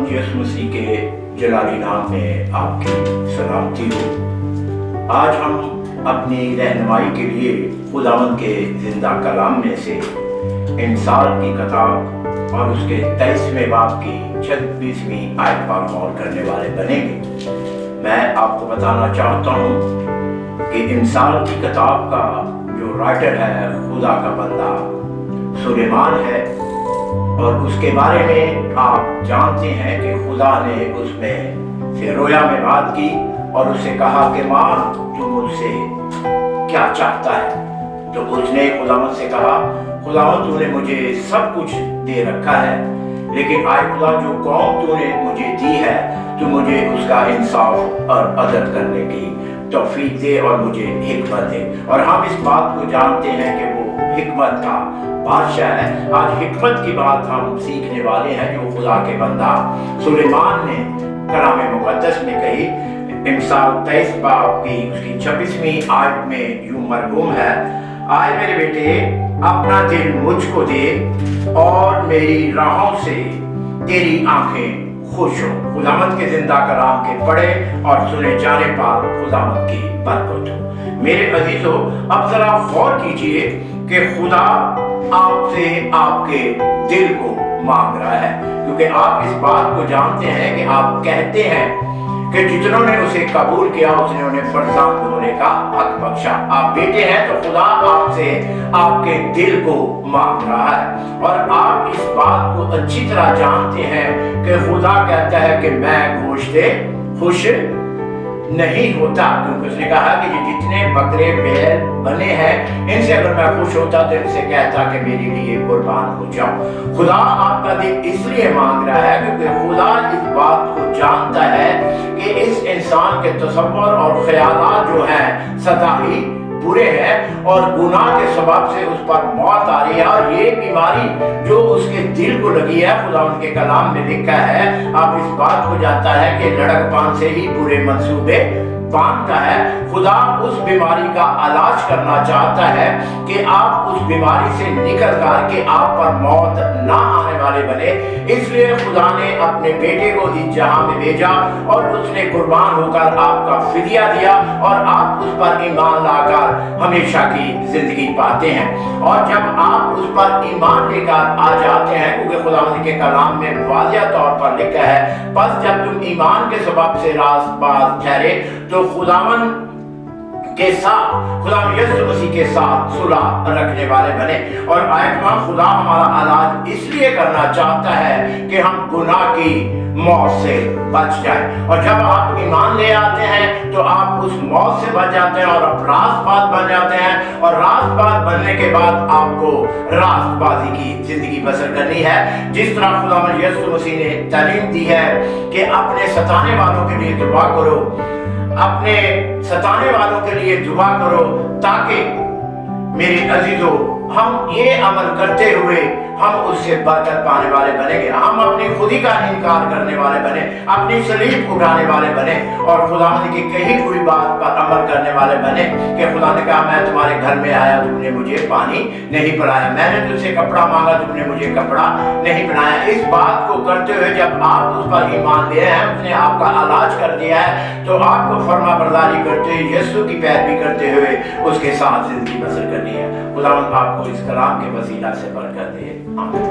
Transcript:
खुदावंद यीशु मसीह के जलाली नाम में आपकी सलामती हो। आज हम अपनी रहनुमाई के लिए खुदावंद के जिंदा कलाम में से इंसाल की किताब और उसके 23वें बाब की 26वीं आयत पर गौर करने वाले बनेंगे। मैं आपको बताना चाहता हूँ कि इंसाल की किताब का जो राइटर है खुदा का बंदा सुलेमान है, और उसके बारे में आप जानते हैं कि खुदा ने उसमें से रोया में बात की और उससे कहा कि माँ तू मुझसे क्या चाहता है। तो उसने खुदावंद से कहा, खुदावंद तूने मुझे सब कुछ दे रखा है, लेकिन आए खुदा जो कौम तूने मुझे दी है तू मुझे उसका इंसाफ और अदल करने की तौफीक दे और मुझे हिकमत दे। और हम इस बात को जानते हैं कि वो हिकमत का बादशाह है। आज हिकमत की बात हम सीखने वाले हैं जो खुदा के बंदा सुलेमान ने कलाम मुक़द्दस में कही। इंसाल 23 बाब की उसकी 26वीं आयत में यूं मरगूम है, आए मेरे बेटे अपना दिल मुझको दे और मेरी राहों से तेरी आंखें खुश हो। खुदावंद के जिंदा कलाम के पढ़े और सुने जाने पर खुदावंद की बरकत हो। मेरे अजीजों, अब जरा गौर कीजिए कि खुदा आपसे आपके दिल को मांग रहा है, क्योंकि आप इस बात को जानते हैं कि आप कहते हैं कि जितनों ने उसे कबूल किया उसने उन्हें फरजांद होने का हक बख्शा। आप बेटे हैं तो खुदा आपसे आपके दिल को मांग रहा है, और आप इस बात को अच्छी तरह जानते हैं कि खुदा कहता है कि मैं गोश्ते खुश नहीं होता, क्योंकि उसने कहा कि जितने बकरे बैल बने हैं इनसे अगर मैं खुश होता तो इनसे कहता कि मेरे लिए कुर्बान हो जाओ। खुदा आपका दिल इसलिए मांग रहा है क्योंकि खुदा इस बात को जानता है कि इस इंसान के तसव्वुर और ख्यालात जो हैं सदा ही बुरे हैं और गुनाह के सबब से उस पर मौत आ रही है। और ये बीमारी जो उसके दिल को लगी है, खुदा उनके कलाम में लिखा है, आप इस बात को जानता है कि लड़कपन से ही बुरे मंसूबे बांधता है। खुदा उस बीमारी का इलाज करना चाहता है कि आप उस बीमारी से निकल कर के आप पर मौत ना आने वाले बने। इसलिए खुदा ने अपने बेटे को इस जहां में भेजा और उसने कुर्बान होकर आपका फिदिया दिया और आप उस पर ईमान लाकर हमेशा की जिंदगी पाते हैं। और जब आप उस पर ईमान लेकर आ जाते हैं, क्योंकि खुदावंद के कलाम में वाज़िह तौर पर लिखा है, बस जब तुम ईमान के सबब से रास्तबाज ठहरे तो खुदावंद के साथ खुदावंद यीशु मसीह के साथ सुलह रखने वाले बने। और आयतमा खुदा हमारा इलाज इसलिए करना चाहता है कि हम गुनाह की मौत से बच जाए। और जब आप ईमान ले आते हैं तो आप उस मौत से बच जाते हैं और आप रास्तबाज बन जाते हैं। और रास्तबाज बनने के बाद आपको रास्तबाजी की जिंदगी बसर करनी है, जिस तरह खुदावंद यीशु मसीह ने तालीम दी है कि अपने सताने वालों के लिए दुआ करो, अपने सताने वालों के लिए दुआ करो, ताकि मेरे अजीजों हम ये अमल करते हुए हम उससे बरकत पाने वाले बनेंगे। हम अपनी खुदी का इनकार करने वाले बने, अपनी सलीब उठाने वाले बने और खुदावंद की कही हुई बात पर अमल करने वाले बने कि खुदा ने कहा मैं तुम्हारे घर में आया, तुमने मुझे पानी नहीं पिलाया, मैंने तुझसे कपड़ा मांगा, तुमने मुझे कपड़ा नहीं पहनाया। इस बात को करते हुए जब आप उस पर ईमान ले हैं, उसने आपका इलाज कर दिया है, तो आपको फर्मा बरदारी करते हुए यीशु की पैरवी करते हुए उसके साथ जिंदगी बसर करनी है। खुदावंद आपको इस कलाम के वसीला से बरकत दे। आमीन।